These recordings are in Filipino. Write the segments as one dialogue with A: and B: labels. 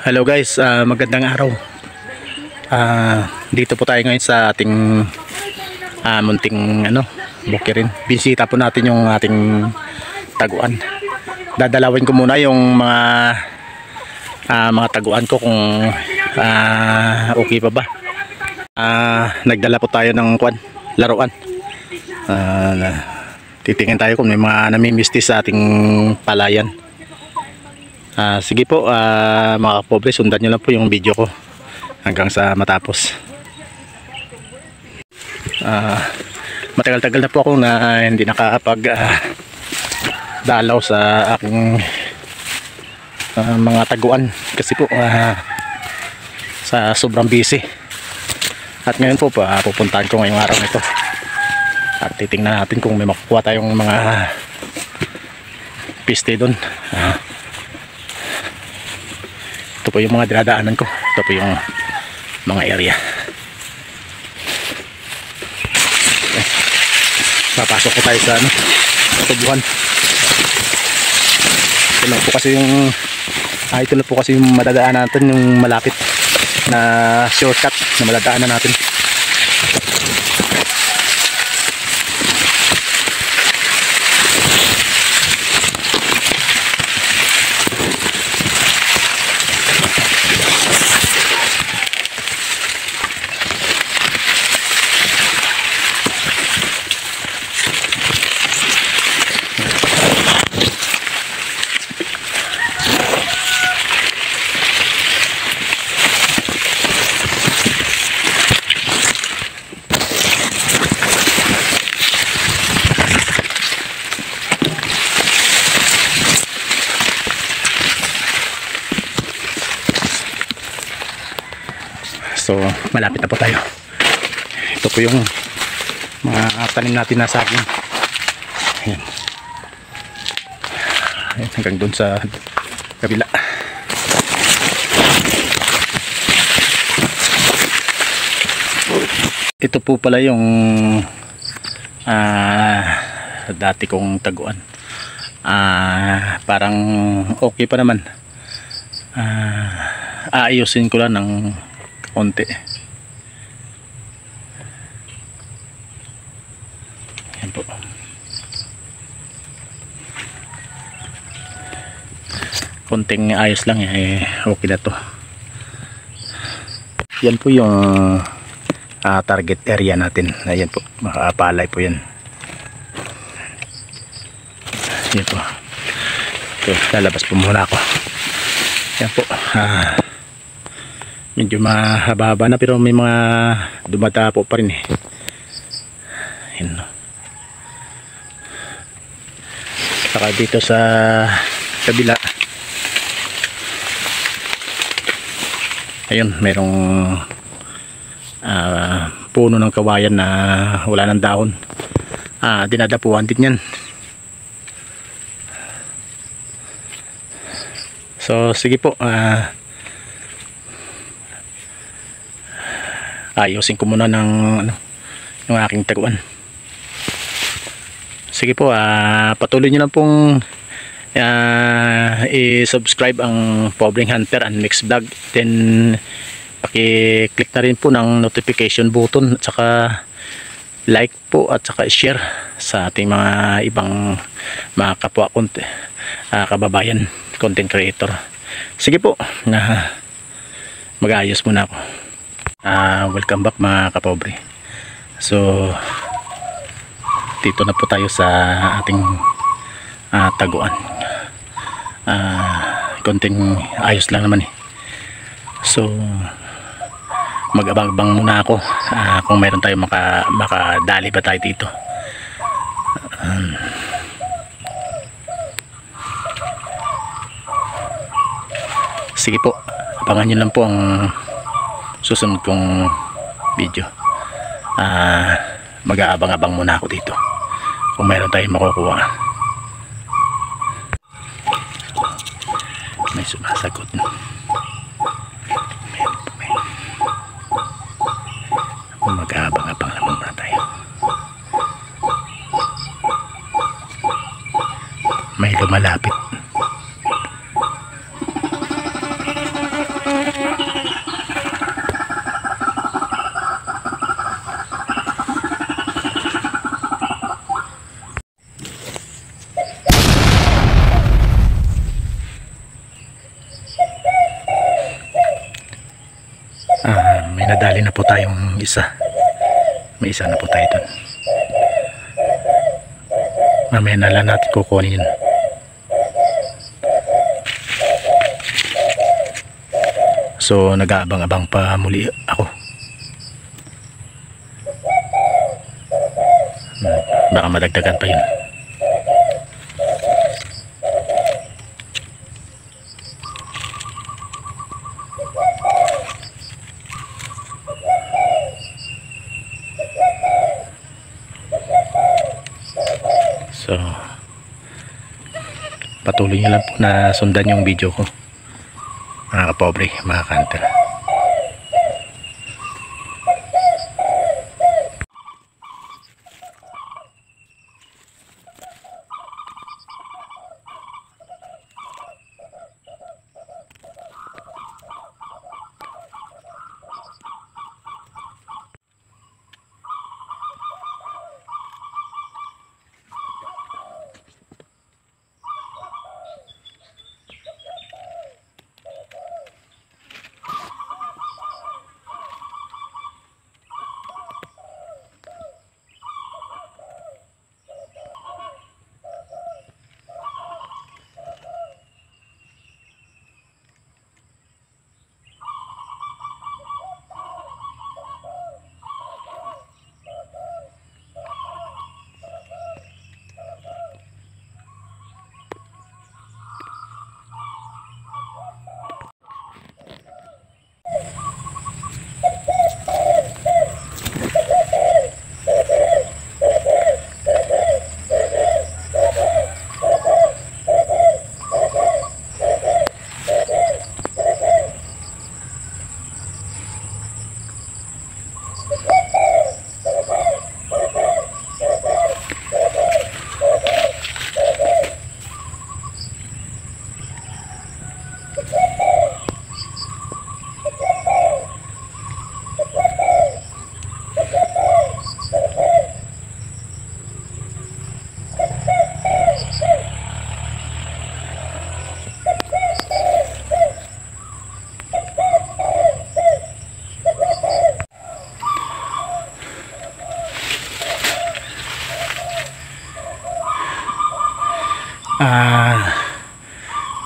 A: Hello guys, magandang araw. Dito po tayo ngayon sa ating munting bukirin. Bisita po natin yung ating taguan. Dadalawin ko muna yung mga taguan ko kung okay pa ba. Nagdala po tayo ng laruan. Titingin tayo kung may mga namimisti sa ating palayan. Sige po mga kapobre, sundan nyo lang po yung video ko hanggang sa matapos. Matagal-tagal na po ako na hindi nakakapag dalaw sa aking mga taguan kasi po sa sobrang busy. At ngayon po pupuntahan ko ngayong araw nito at titingnan natin kung may makukuha tayong mga piste doon. Ito po yung mga dinadaanan ko. Ito po yung mga area. Okay. Papasok po tayo sa tubuhan. Ito lang po kasi yung madadaanan natin, yung malapit na shortcut na madadaanan natin. So malapit na po tayo. Ito po yung mga tanim natin na saging. Ayan. Ayan, hanggang doon sa kabila. Ito po pala yung dati kong taguan. Parang okay pa naman. Aayusin ko lang ng konti. Ayan po. Konting ayos lang okay na to. Yan po yung target area natin. Ayan po, makapalay po yan. Ayan po. Ito, lalabas po muna ako. Ayan po. Medyo mahaba-haba na pero may mga dumadapo pa rin Ayan. Saka dito sa kabila, ayun, merong puno ng kawayan na wala ng dahon. Dinadapuan din yan. So sige po, ayusin ko muna ng yung aking taguan. Sige po, patuloy nyo lang pong i-subscribe ang Pobreng Hunter and Mix Vlog. Then paki-click na rin po ng notification button at saka like po at saka share sa ating mga ibang mga kapwa kababayan content creator. Sige po, mag-aayos muna ako. Welcome back mga kapobre. So dito na po tayo sa ating taguan. Konting ayos lang naman So mag-abang-abang muna ako kung mayroon tayo makadali ba tayo dito. Sige po, abangan nyo lang po ang susunod kong video. Mag-aabang-abang muna ako dito kung mayroon tayong makukuha. May sumasagot. Mag-aabang-abang lang muna tayo. May lumalapit. May nadali na po tayong isa. May isa na po tayo dun. Mamaya na lang natin kukunin yun. So nag-aabang-abang pa muli ako. Baka madagdagan pa yun. So patuloy nyo lang po na sundan yung video ko, mga kapobre, mga kanter.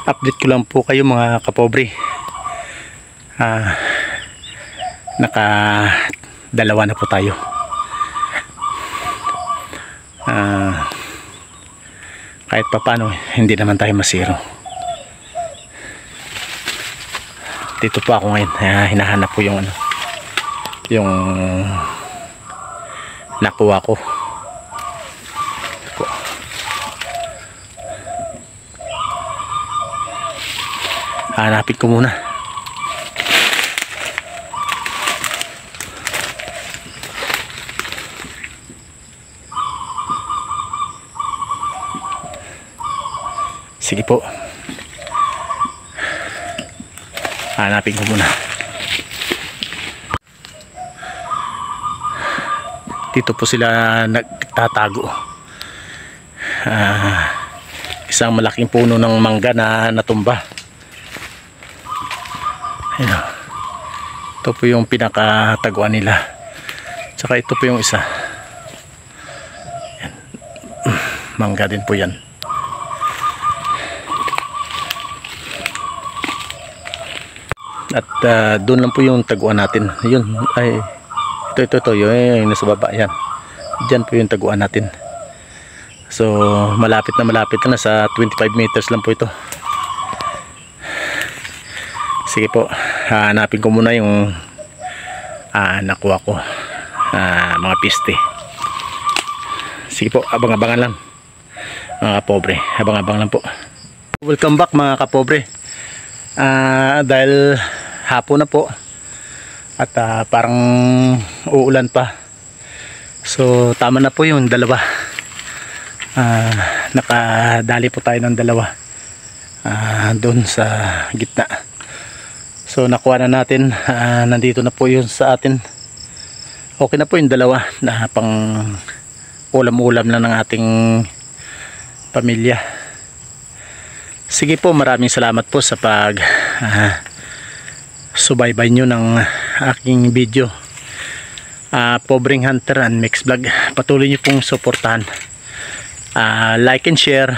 A: Update ko lang po kayo, mga kapobre. Naka dalawa na po tayo. Kahit pa paano hindi naman tayo masiro. Dito po ako ngayon. Hinahanap po yung yung nakuha ko. Hanapin ko muna. Sige po. Hanapin ko muna. Dito po sila nagtatago. Isang malaking puno ng mangga na natumba. Ayan. Ito po yung pinakataguan nila. Tsaka ito po yung isa. Ayan. Mangga din po yan. At doon lang po yung taguan natin. Yun, ay ito yung nasa baba. Yan. Diyan po yung taguan natin. So malapit na nasa 25 meters lang po ito. Sige po, hanapin ko muna yung nakuha ko, mga piste. Sige po, abang-abangan lang, mga kapobre. Abang-abang lang po. Welcome back, mga kapobre. Dahil hapon na po, at parang uulan pa. So tama na po yung dalawa. Nakadali po tayo ng dalawa doon sa gitna. So nakuha na natin, nandito na po yun sa atin. Okay na po yung dalawa na pang ulam-ulam lang ng ating pamilya. Sige po, maraming salamat po sa pag subaybay nyo ng aking video. Pobreng Hunter and Mix Vlog, patuloy nyo pong suportahan, like and share,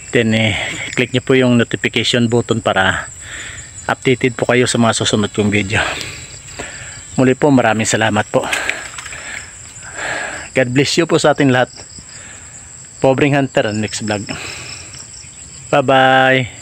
A: then click nyo po yung notification button para updated po kayo sa mga susunod kong video. Muli po, maraming salamat po. God bless you po sa ating lahat. Pobreng Hunter and Mix Vlog. Bye bye.